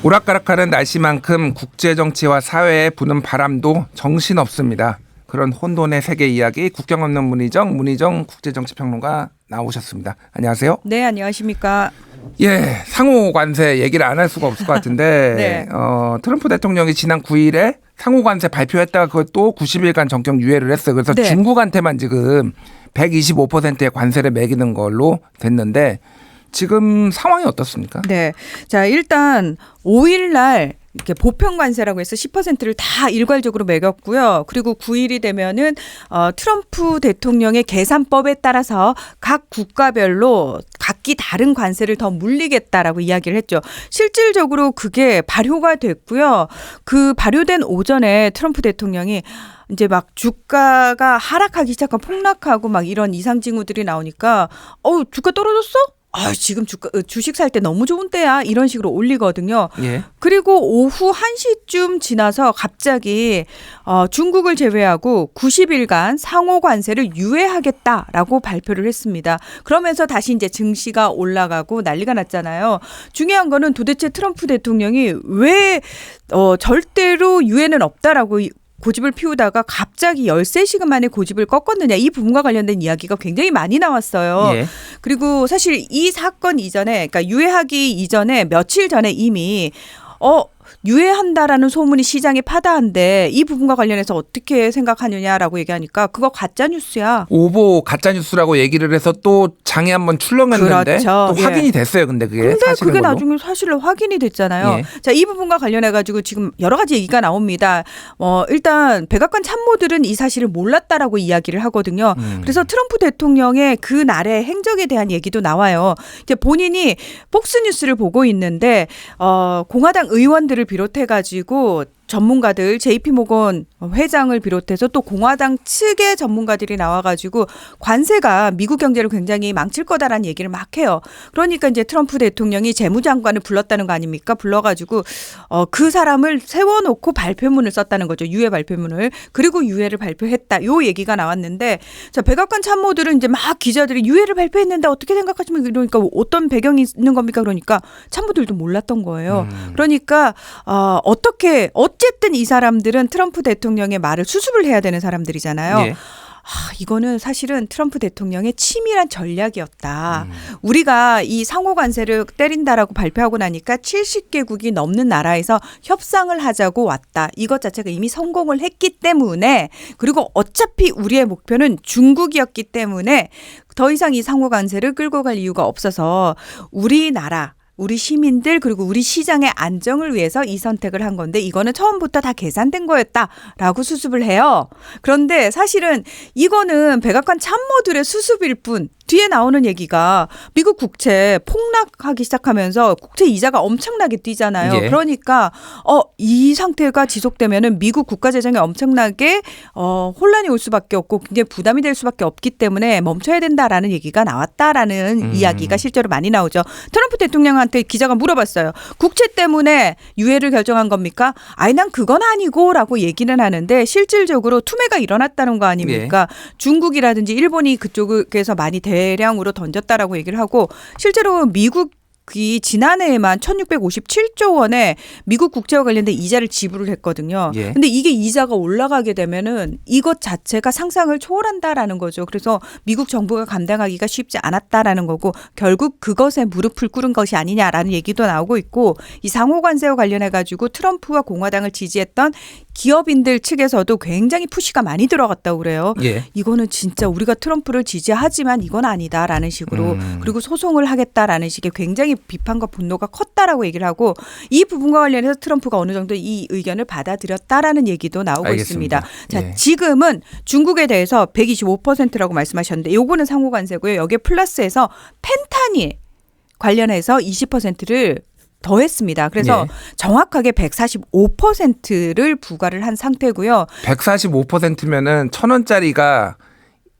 오락가락하는 날씨만큼 국제정치와 사회에 부는 바람도 정신없습니다. 그런 혼돈의 세계 이야기 국경 없는 문희정 국제정치평론가 나오셨습니다. 안녕하세요. 네, 안녕하십니까. 예, 상호 관세 얘기를 안 할 수가 없을 것 같은데 네. 트럼프 대통령이 지난 9일에 상호 관세 발표했다가 그것도 90일간 전격 유예를 했어요. 그래서 네. 중국한테만 지금 125%의 관세를 매기는 걸로 됐는데 지금 상황이 어떻습니까? 네. 자, 일단 5일 날 이렇게 보편 관세라고 해서 10%를 다 일괄적으로 매겼고요. 그리고 9일이 되면은 트럼프 대통령의 계산법에 따라서 각 국가별로 각기 다른 관세를 더 물리겠다라고 이야기를 했죠. 실질적으로 그게 발효가 됐고요. 그 발효된 오전에 트럼프 대통령이 이제 막 주가가 하락하기 시작하고 폭락하고 막 이런 이상 징후들이 나오니까 주가 떨어졌어? 지금 주식 살 때 너무 좋은 때야. 이런 식으로 올리거든요. 예. 그리고 오후 1시쯤 지나서 갑자기 중국을 제외하고 90일간 상호 관세를 유예하겠다라고 발표를 했습니다. 그러면서 다시 이제 증시가 올라가고 난리가 났잖아요. 중요한 거는 도대체 트럼프 대통령이 왜 절대로 유예는 없다라고 고집을 피우다가 갑자기 13시간 만에 고집을 꺾었느냐, 이 부분과 관련된 이야기가 굉장히 많이 나왔어요. 예. 그리고 사실 이 사건 이전에, 그러니까 유예하기 이전에 며칠 전에 이미 유예한다라는 소문이 시장에 파다한데 이 부분과 관련해서 어떻게 생각하느냐라고 얘기하니까 그거 가짜 뉴스야. 오보 가짜뉴스라고 얘기를 해서 또 장에 한번 출렁였는데 그렇죠. 또 확인이 됐어요. 근데 그게 근데 사실인 그게 걸로. 나중에 사실로 확인이 됐잖아요. 예. 자, 이 부분과 관련해 가지고 지금 여러 가지 얘기가 나옵니다. 일단 백악관 참모들은 이 사실을 몰랐다라고 이야기를 하거든요. 그래서 트럼프 대통령의 그 날의 행적에 대한 얘기도 나와요. 이제 본인이 폭스뉴스를 보고 있는데 공화당 의원들을 비롯해 가지고 전문가들, JP모건 회장을 비롯해서 또 공화당 측의 전문가들이 나와가지고 관세가 미국 경제를 굉장히 망칠 거다라는 얘기를 막 해요. 그러니까 이제 트럼프 대통령이 재무장관을 불렀다는 거 아닙니까? 불러가지고 그 사람을 세워놓고 발표문을 썼다는 거죠. 유예 발표문을. 그리고 유예를 발표했다. 요 얘기가 나왔는데, 자, 백악관 참모들은 이제 막 기자들이 유예를 발표했는데 어떻게 생각하시면, 그러니까 어떤 배경이 있는 겁니까? 그러니까 참모들도 몰랐던 거예요. 그러니까 어쨌든 이 사람들은 트럼프 대통령의 말을 수습을 해야 되는 사람들이잖아요. 예. 이거는 사실은 트럼프 대통령의 치밀한 전략이었다. 우리가 이 상호 관세를 때린다라고 발표하고 나니까 70개국이 넘는 나라에서 협상을 하자고 왔다. 이것 자체가 이미 성공을 했기 때문에, 그리고 어차피 우리의 목표는 중국이었기 때문에 더 이상 이 상호 관세를 끌고 갈 이유가 없어서 우리나라, 우리 시민들, 그리고 우리 시장의 안정을 위해서 이 선택을 한 건데, 이거는 처음부터 다 계산된 거였다라고 수습을 해요. 그런데 사실은 이거는 백악관 참모들의 수습일 뿐, 뒤에 나오는 얘기가 미국 국채 폭락하기 시작하면서 국채 이자가 엄청나게 뛰잖아요. 예. 그러니까 이 상태가 지속되면은 미국 국가 재정에 엄청나게 혼란이 올 수밖에 없고 굉장히 부담이 될 수밖에 없기 때문에 멈춰야 된다라는 얘기가 나왔다라는 이야기가 실제로 많이 나오죠. 트럼프 대통령한테 기자가 물어봤어요. 국채 때문에 유예를 결정한 겁니까? 난 그건 아니고라고 얘기는 하는데, 실질적으로 투매가 일어났다는 거 아닙니까? 중국이라든지 일본이 그쪽에서 많이 대량으로 던졌다라고 얘기를 하고, 실제로 미국이 지난해에만 1657조 원의 미국 국채와 관련된 이자를 지불을 했거든요. 예. 근데 이게 이자가 올라가게 되면은 이것 자체가 상상을 초월한다라는 거죠. 그래서 미국 정부가 감당하기가 쉽지 않았다라는 거고, 결국 그것에 무릎을 꿇은 것이 아니냐라는 얘기도 나오고 있고, 이 상호 관세와 관련해 가지고 트럼프와 공화당을 지지했던 기업인들 측에서도 굉장히 푸시가 많이 들어갔다고 그래요. 예. 이거는 진짜 우리가 트럼프를 지지하지만 이건 아니다라는 식으로, 그리고 소송을 하겠다라는 식의 굉장히 비판과 분노가 컸다라고 얘기를 하고, 이 부분과 관련해서 트럼프가 어느 정도 이 의견을 받아들였다라는 얘기도 나오고 알겠습니다. 있습니다. 자, 예. 지금은 중국에 대해서 125%라고 말씀하셨는데, 요거는 상호 관세고요. 여기에 플러스해서 펜타닐 관련해서 20%를 더했습니다. 그래서 예. 정확하게 145%를 부과를 한 상태고요. 145%면은 1,000원짜리가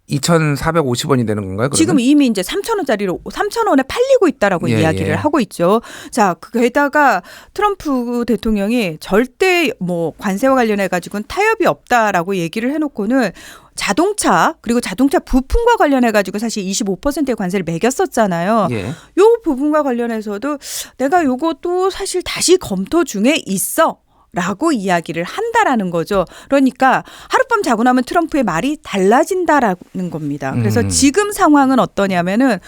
2,450원이 되는 건가요? 그러면? 지금 이미 이제 3,000원짜리로 3,000원에 팔리고 있다라고 예, 이야기를 예. 하고 있죠. 자, 게다가 트럼프 대통령이 절대 뭐 관세와 관련해 가지고는 타협이 없다라고 얘기를 해놓고는 자동차 그리고 자동차 부품과 관련해 가지고 사실 25%의 관세를 매겼었잖아요. 예. 요 부분과 관련해서도 내가 요것도 사실 다시 검토 중에 있어. 라고 이야기를 한다라는 거죠. 그러니까 하룻밤 자고 나면 트럼프의 말이 달라진다라는 겁니다. 그래서 지금 상황은 어떠냐면은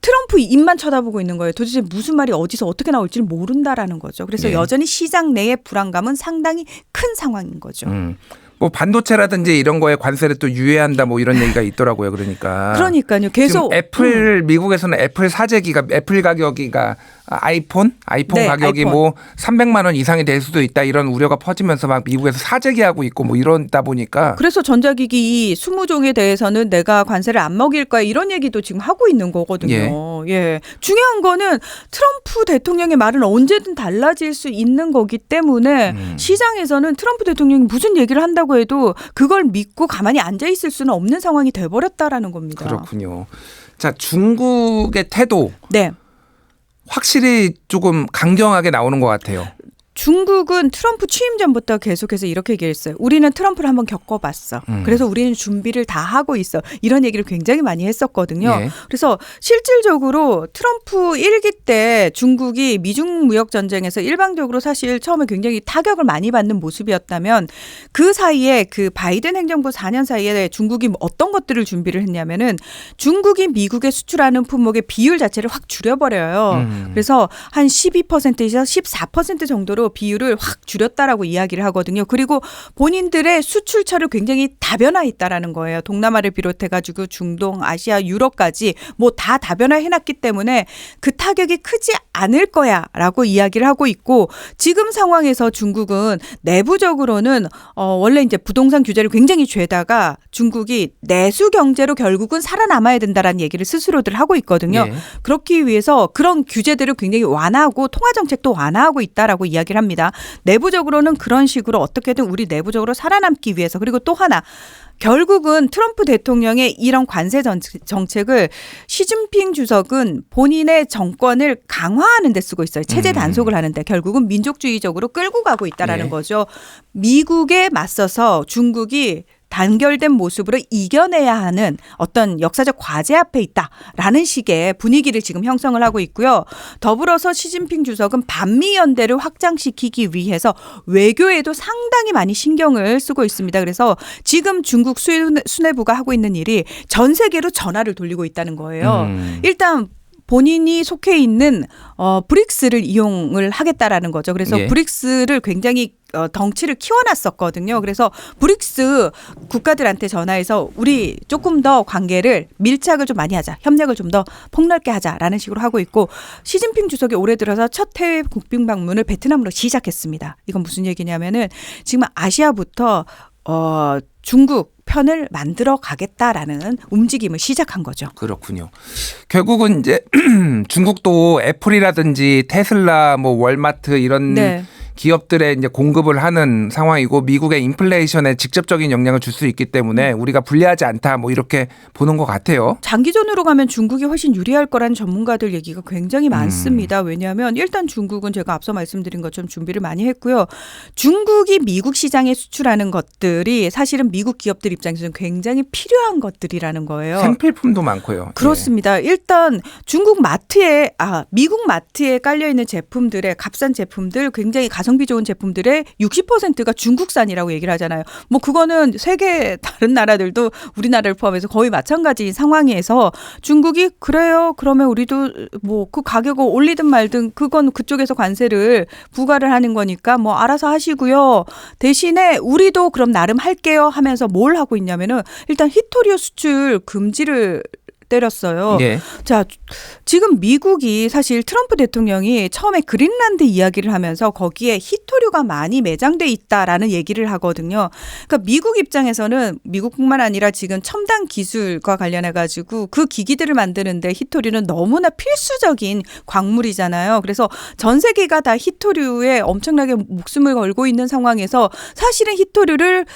트럼프 입만 쳐다보고 있는 거예요. 도대체 무슨 말이 어디서 어떻게 나올지를 모른다라는 거죠. 그래서 예. 여전히 시장 내의 불안감은 상당히 큰 상황인 거죠. 뭐 반도체라든지 이런 거에 관세를 또 유예한다 뭐 이런 얘기가 있더라고요. 그러니까요. 계속 지금 애플 미국에서는 애플 사재기가 애플 가격이가 아이폰 네, 가격이 아이폰. 뭐 300만 원 이상이 될 수도 있다 이런 우려가 퍼지면서 막 미국에서 사재기하고 있고 뭐 이러다 보니까 그래서 전자기기 이 20종에 대해서는 내가 관세를 안 먹일 거야 이런 얘기도 지금 하고 있는 거거든요. 예. 중요한 거는 트럼프 대통령의 말은 언제든 달라질 수 있는 거기 때문에 시장에서는 트럼프 대통령이 무슨 얘기를 한다고 해도 그걸 믿고 가만히 앉아 있을 수는 없는 상황이 돼버렸다라는 겁니다. 그렇군요. 자, 중국의 태도 네. 확실히 조금 강경하게 나오는 것 같아요. 중국은 트럼프 취임 전부터 계속해서 이렇게 얘기했어요. 우리는 트럼프를 한번 겪어봤어. 그래서 우리는 준비를 다 하고 있어. 이런 얘기를 굉장히 많이 했었거든요. 예. 그래서 실질적으로 트럼프 1기 때 중국이 미중 무역 전쟁에서 일방적으로 사실 처음에 굉장히 타격을 많이 받는 모습이었다면 그 사이에 그 바이든 행정부 4년 사이에 중국이 어떤 것들을 준비를 했냐면은 중국이 미국에 수출하는 품목의 비율 자체를 확 줄여버려요. 그래서 한 12%에서 14% 정도로 비율을 확 줄였다라고 이야기를 하거든요. 그리고 본인들의 수출처를 굉장히 다변화했다라는 거예요. 동남아를 비롯해가지고 중동, 아시아, 유럽까지 뭐 다 다변화해놨기 때문에 그 타격이 크지 않을 거야라고 이야기를 하고 있고 지금 상황에서 중국은 내부적으로는 원래 이제 부동산 규제를 굉장히 죄다가 중국이 내수 경제로 결국은 살아남아야 된다라는 얘기를 스스로들 하고 있거든요. 예. 그렇기 위해서 그런 규제들을 굉장히 완화하고 통화 정책도 완화하고 있다라고 이야기를 합니다. 내부적으로는 그런 식으로 어떻게든 우리 내부적으로 살아남기 위해서 그리고 또 하나 결국은 트럼프 대통령의 이런 관세 정책을 시진핑 주석은 본인의 정권을 강화하는 데 쓰고 있어요. 체제 단속을 하는데 결국은 민족주의적으로 끌고 가고 있다라는 예. 거죠. 미국에 맞서서 중국이 단결된 모습으로 이겨내야 하는 어떤 역사적 과제 앞에 있다라는 식의 분위기를 지금 형성을 하고 있고요. 더불어서 시진핑 주석은 반미 연대를 확장시키기 위해서 외교에도 상당히 많이 신경을 쓰고 있습니다. 그래서 지금 중국 수뇌부가 하고 있는 일이 전 세계로 전화를 돌리고 있다는 거예요. 일단 본인이 속해 있는 브릭스를 이용을 하겠다라는 거죠. 그래서 예. 브릭스를 굉장히 덩치를 키워놨었거든요. 그래서 브릭스 국가들한테 전화해서 우리 조금 더 관계를 밀착을 좀 많이 하자. 협력을 좀 더 폭넓게 하자라는 식으로 하고 있고 시진핑 주석이 올해 들어서 첫 해외 국빈 방문을 베트남으로 시작했습니다. 이건 무슨 얘기냐면은 지금 아시아부터 중국 편을 만들어 가겠다라는 움직임을 시작한 거죠. 그렇군요. 결국은 이제 중국도 애플이라든지 테슬라, 뭐 월마트 이런 네. 기업들의 이제 공급을 하는 상황이고 미국의 인플레이션에 직접적인 영향을 줄 수 있기 때문에 우리가 불리하지 않다 뭐 이렇게 보는 것 같아요. 장기전으로 가면 중국이 훨씬 유리할 거라는 전문가들 얘기가 굉장히 많습니다. 왜냐하면 일단 중국은 제가 앞서 말씀드린 것처럼 준비를 많이 했고요. 중국이 미국 시장에 수출하는 것들이 사실은 미국 기업들 입장에서는 굉장히 필요한 것들이라는 거예요. 생필품도 많고요. 그렇습니다. 일단 중국 마트에 미국 마트에 깔려 있는 제품들의 값싼 제품들 굉장히 가성비 좋은 제품들의 60%가 중국산이라고 얘기를 하잖아요. 뭐 그거는 세계 다른 나라들도 우리나라를 포함해서 거의 마찬가지인 상황에서 중국이 그래요. 그러면 우리도 뭐 그 가격을 올리든 말든 그건 그쪽에서 관세를 부과를 하는 거니까 뭐 알아서 하시고요. 대신에 우리도 그럼 나름 할게요 하면서 뭘 하고 있냐면은 일단 히토리오 수출 금지를 때렸어요. 예. 자, 지금 미국이 사실 트럼프 대통령이 처음에 그린란드 이야기를 하면서 거기에 히토류가 많이 매장돼 있다라는 얘기를 하거든요. 그러니까 미국 입장에서는 미국뿐만 아니라 지금 첨단 기술과 관련해 가지고 그 기기들을 만드는데 히토류는 너무나 필수적인 광물이잖아요. 그래서 전 세계가 다 히토류에 엄청나게 목숨을 걸고 있는 상황에서 사실은 히토류를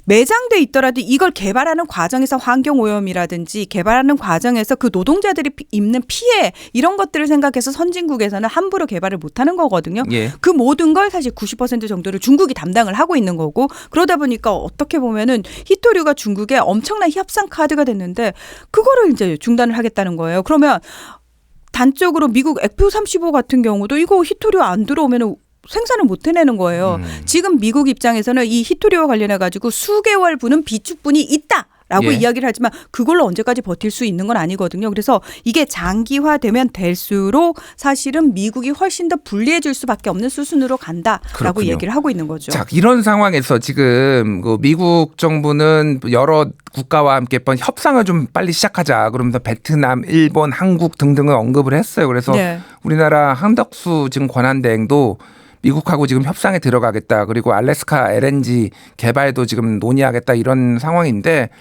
매장돼 있더라도 이걸 개발하는 과정에서 환경오염이라든지 개발하는 과정 과정에서 그 노동자들이 입는 피해 이런 것들을 생각해서 선진국에서는 함부로 개발을 못하는 거거든요. 예. 그 모든 걸 사실 90% 정도를 중국이 담당을 하고 있는 거고 그러다 보니까 어떻게 보면은 히토류가 중국의 엄청난 협상 카드가 됐는데 그거를 이제 중단을 하겠다는 거예요. 그러면 단적으로 미국 F-35 같은 경우도 이거 히토류 안 들어오면은 생산을 못 해내는 거예요. 지금 미국 입장에서는 이 히토류와 관련해 가지고 수개월 분은 비축분이 있다라고 예. 이야기를 하지만 그걸로 언제까지 버틸 수 있는 건 아니거든요. 그래서 이게 장기화되면 될수록 사실은 미국이 훨씬 더 불리해질 수밖에 없는 수순으로 간다라고 그렇군요. 얘기를 하고 있는 거죠. 자, 이런 상황에서 지금 그 미국 정부는 여러 국가와 함께 협상을 좀 빨리 시작하자. 그러면서 베트남, 일본, 한국 등등을 언급을 했어요. 그래서 네. 우리나라 한덕수 지금 권한대행도 미국하고 지금 협상에 들어가겠다. 그리고 알래스카 LNG 개발도 지금 논의하겠다 이런 상황인데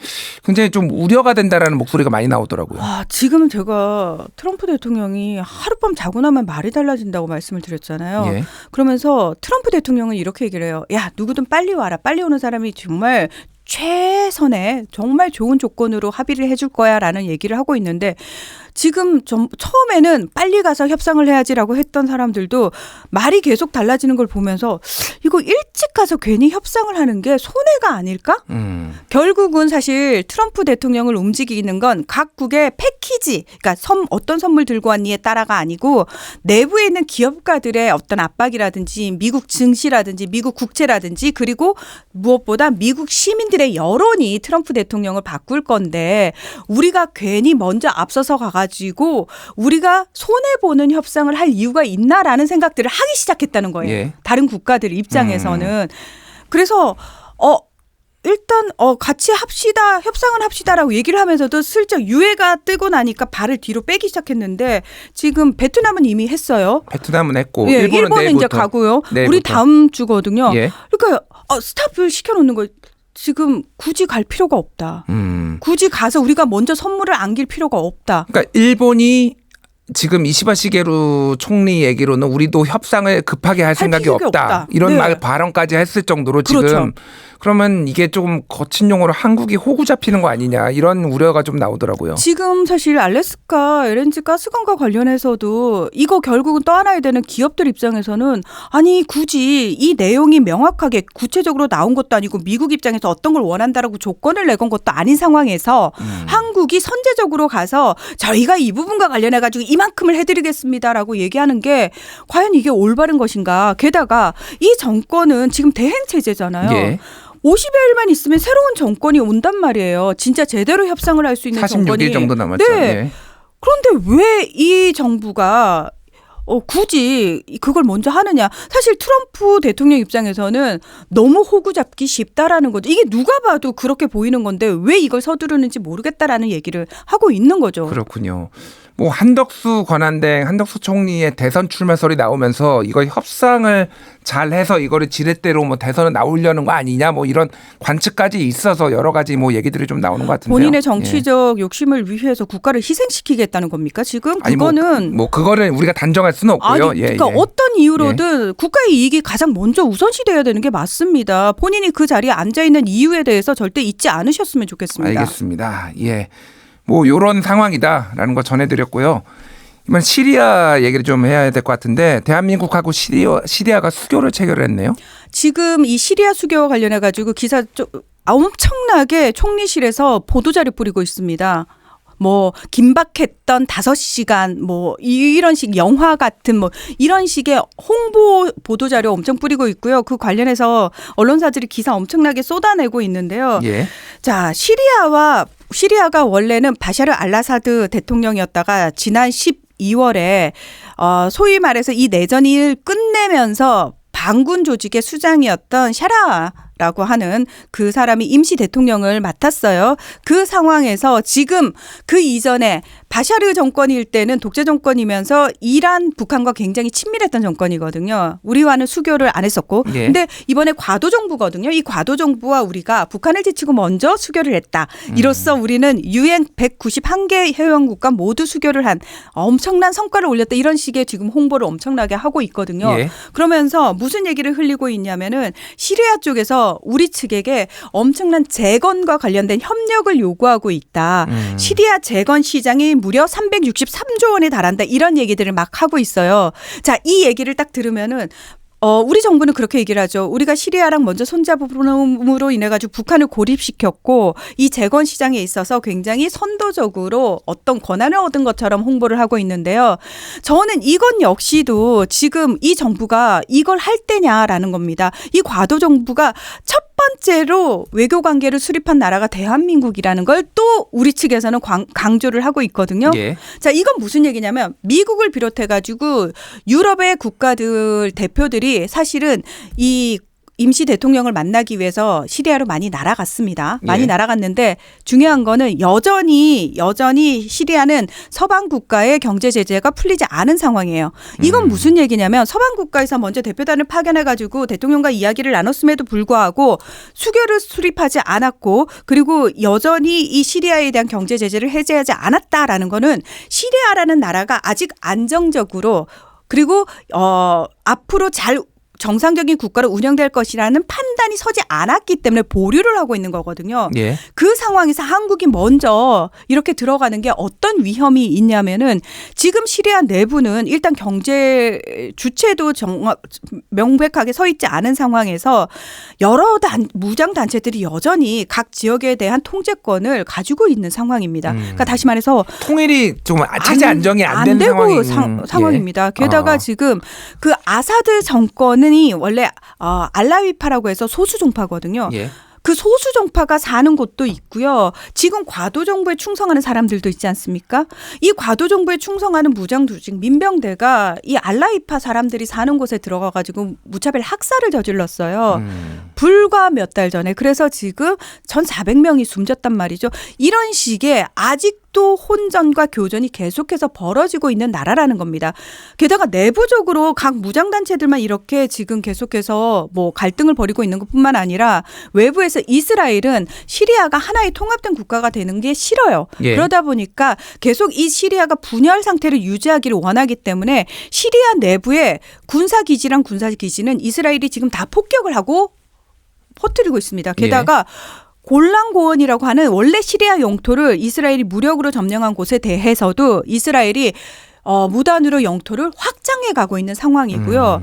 굉장히 좀 우려가 된다라는 목소리가 많이 나오더라고요. 지금 제가 트럼프 대통령이 하룻밤 자고 나면 말이 달라진다고 말씀을 드렸잖아요. 예. 그러면서 트럼프 대통령은 이렇게 얘기를 해요. 야, 누구든 빨리 와라. 빨리 오는 사람이 정말 최선의 정말 좋은 조건으로 합의를 해줄 거야 라는 얘기를 하고 있는데 지금 처음에는 빨리 가서 협상을 해야지라고 했던 사람들도 말이 계속 달라지는 걸 보면서 이거 일찍 가서 괜히 협상을 하는 게 손해가 아닐까? 결국은 사실 트럼프 대통령을 움직이는 건 각국의 패키지, 그러니까 어떤 선물 들고 왔니에 따라가 아니고 내부에 있는 기업가들의 어떤 압박이라든지 미국 증시라든지 미국 국채라든지 그리고 무엇보다 미국 시민들의 여론이 트럼프 대통령을 바꿀 건데 우리가 괜히 먼저 앞서서 가가지고 우리가 손해보는 협상을 할 이유가 있나라는 생각들을 하기 시작했다는 거예요. 예. 다른 국가들 입장에서는. 그래서 일단 같이 합시다. 협상을 합시다라고 얘기를 하면서도 슬쩍 유해가 뜨고 나니까 발을 뒤로 빼기 시작했는데 지금 베트남은 이미 했어요. 베트남은 했고 예, 일본은 일본은 이제 내일부터. 가고요. 내일부터. 우리 다음 주거든요. 예. 그러니까 스탑을 시켜놓는 거 지금 굳이 갈 필요가 없다. 굳이 가서 우리가 먼저 선물을 안길 필요가 없다. 그러니까 일본이 지금 이시바 시게루 총리 얘기로는 우리도 협상을 급하게 할 생각이 필요가 없다. 없다. 이런 네. 발언까지 했을 정도로 그렇죠. 지금 그러면 이게 조금 거친 용어로 한국이 호구 잡히는 거 아니냐 이런 우려가 좀 나오더라고요. 지금 사실 알래스카 LNG 가스관과 관련해서도 이거 결국은 떠안아야 되는 기업들 입장에서는 아니 굳이 이 내용이 명확하게 구체적으로 나온 것도 아니고 미국 입장에서 어떤 걸 원한다라고 조건을 내건 것도 아닌 상황에서 한국이 선제적으로 가서 저희가 이 부분과 관련해 가지고 이만큼을 해드리겠습니다라고 얘기하는 게 과연 이게 올바른 것인가. 게다가 이 정권은 지금 대행 체제잖아요. 예. 50여일만 있으면 새로운 정권이 온단 말이에요. 진짜 제대로 협상을 할 수 있는 46일 정권이. 정도 남았죠. 네. 예. 그런데 왜 이 정부가 굳이 그걸 먼저 하느냐. 사실 트럼프 대통령 입장에서는 너무 호구 잡기 쉽다라는 거죠. 이게 누가 봐도 그렇게 보이는 건데 왜 이걸 서두르는지 모르겠다라는 얘기를 하고 있는 거죠. 그렇군요. 뭐 한덕수 권한대행, 한덕수 총리의 대선 출마설이 나오면서 이거 협상을 잘해서 이거를 지렛대로 뭐 대선을 나오려는 거 아니냐 뭐 이런 관측까지 있어서 여러 가지 뭐 얘기들이 좀 나오는 것 같은데요. 본인의 정치적 욕심을 위해서 국가를 희생시키겠다는 겁니까? 지금 아니, 그거는 뭐 그거를 우리가 단정할 수는 없고요. 아니, 그러니까 어떤 이유로든 국가의 이익이 가장 먼저 우선시돼야 되는 게 맞습니다. 본인이 그 자리에 앉아 있는 이유에 대해서 절대 잊지 않으셨으면 좋겠습니다. 알겠습니다. 예. 뭐 요런 상황이다라는 거 전해드렸고요. 이번 시리아 얘기를 좀 해야 될 것 같은데 대한민국하고 시리아가 수교를 체결했네요. 지금 이 시리아 수교와 관련해 가지고 기사 엄청나게 총리실에서 보도자료 뿌리고 있습니다. 뭐 긴박했던 5시간 뭐 이런 식 영화 같은 뭐 이런 식의 홍보 보도자료 엄청 뿌리고 있고요. 그 관련해서 언론사들이 기사 엄청나게 쏟아내고 있는데요. 예. 자, 시리아가 원래는 바샤르 알아사드 대통령이었다가 지난 12월에 소위 말해서 이 내전을 끝내면서 반군 조직의 수장이었던 샤라라고 하는 그 사람이 임시 대통령을 맡았어요. 그 상황에서 지금 그 이전에 바샤르 정권일 때는 독재 정권이면서 이란, 북한과 굉장히 친밀했던 정권이거든요. 우리와는 수교를 안 했었고. 예. 근데 이번에 과도 정부거든요. 이 과도 정부와 우리가 북한을 제치고 먼저 수교를 했다. 이로써 우리는 유엔 191개 회원국과 모두 수교를 한 엄청난 성과를 올렸다. 이런 식의 지금 홍보를 엄청나게 하고 있거든요. 예. 그러면서 무슨 얘기를 흘리고 있냐면은 시리아 쪽에서 대해서 우리 측에게 엄청난 재건과 관련된 협력을 요구하고 있다. 시리아 재건 시장이 무려 363조 원에 달한다. 이런 얘기들을 막 하고 있어요. 자, 이 얘기를 딱 들으면은 우리 정부는 그렇게 얘기를 하죠. 우리가 시리아랑 먼저 손잡음으로 인해 가지고 북한을 고립시켰고 이 재건 시장에 있어서 굉장히 선도적으로 어떤 권한을 얻은 것처럼 홍보를 하고 있는데요. 저는 이건 역시도 지금 이 정부가 이걸 할 때냐라는 겁니다. 이 과도 정부가 첫 번째로 외교 관계를 수립한 나라가 대한민국이라는 걸 또 우리 측에서는 강조를 하고 있거든요. 예. 자, 이건 무슨 얘기냐면 미국을 비롯해 가지고 유럽의 국가들 대표들이 사실은 이 임시 대통령을 만나기 위해서 시리아로 많이 날아갔습니다. 많이 예. 날아갔는데 중요한 거는 여전히 시리아는 서방 국가의 경제 제재가 풀리지 않은 상황이에요. 이건 무슨 얘기냐면 서방 국가에서 먼저 대표단을 파견해 가지고 대통령과 이야기를 나눴음에도 불구하고 수교를 수립하지 않았고 그리고 여전히 이 시리아에 대한 경제 제재를 해제하지 않았다라는 거는 시리아라는 나라가 아직 안정적으로 그리고 앞으로 잘 정상적인 국가로 운영될 것이라는 판단이 서지 않았기 때문에 보류를 하고 있는 거거든요. 예. 그 상황에서 한국이 먼저 이렇게 들어가는 게 어떤 위험이 있냐면은 지금 시리아 내부는 일단 경제 주체도 명백하게 서 있지 않은 상황에서 여러 무장 단체들이 여전히 각 지역에 대한 통제권을 가지고 있는 상황입니다. 그러니까 다시 말해서 통일이 좀 체제 안정이 안 되는 되고 상황인 상황입니다. 게다가 지금 그 아사드 정권은 원래 알라위파라고 해서 소수 종파거든요. 예. 그 소수 종파가 사는 곳도 있고요. 지금 과도 정부에 충성하는 사람들도 있지 않습니까? 이 과도 정부에 충성하는 무장 조직 민병대가 이 알라위파 사람들이 사는 곳에 들어가 가지고 무차별 학살을 저질렀어요. 불과 몇 달 전에. 그래서 지금 1,400명이 숨졌단 말이죠. 이런 식의 아직도 혼전과 교전이 계속해서 벌어지고 있는 나라라는 겁니다. 게다가 내부적으로 각 무장단체들만 이렇게 지금 계속해서 뭐 갈등을 벌이고 있는 것뿐만 아니라 외부에서 이스라엘은 시리아가 하나의 통합된 국가가 되는 게 싫어요. 예. 그러다 보니까 계속 이 시리아가 분열 상태를 유지하기를 원하기 때문에 시리아 내부의 군사기지랑 군사기지는 이스라엘이 지금 다 폭격을 하고 퍼뜨리고 있습니다. 게다가 골란고원이라고 하는 원래 시리아 영토를 이스라엘이 무력으로 점령한 곳에 대해서도 이스라엘이 무단으로 영토를 확장해 가고 있는 상황이고요.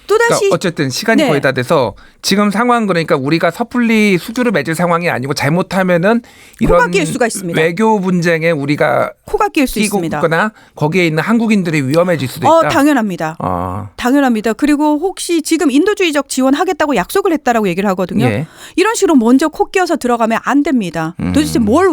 또다시 그러니까 어쨌든 시간이 네. 거의 다 돼서 지금 상황 그러니까 우리가 섣불리 수교를 맺을 상황이 아니고 잘못하면은 코가 이런 끼일 수가 있습니다. 외교 분쟁에 우리가 코가 끼일 수 있습니다. 끼거나 거기에 있는 한국인들이 위험해질 수도 있다. 당연합니다. 당연합니다. 그리고 혹시 지금 인도주의적 지원하겠다고 약속을 했다라고 얘기를 하거든요. 예. 이런 식으로 먼저 코 끼어서 들어가면 안 됩니다. 도대체 뭘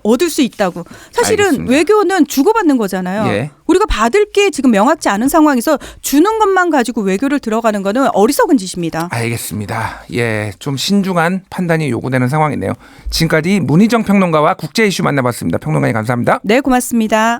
얻을 수 있다고. 사실은 알겠습니다. 외교는 주고받는 거잖아요. 예. 우리가 받을 게 지금 명확지 않은 상황에서 주는 것만 가지고 외교를 들어가는 거는 어리석은 짓입니다. 알겠습니다. 예, 좀 신중한 판단이 요구되는 상황이네요. 지금까지 문희정 평론가와 국제 이슈 만나봤습니다. 평론가님 감사합니다. 네, 고맙습니다.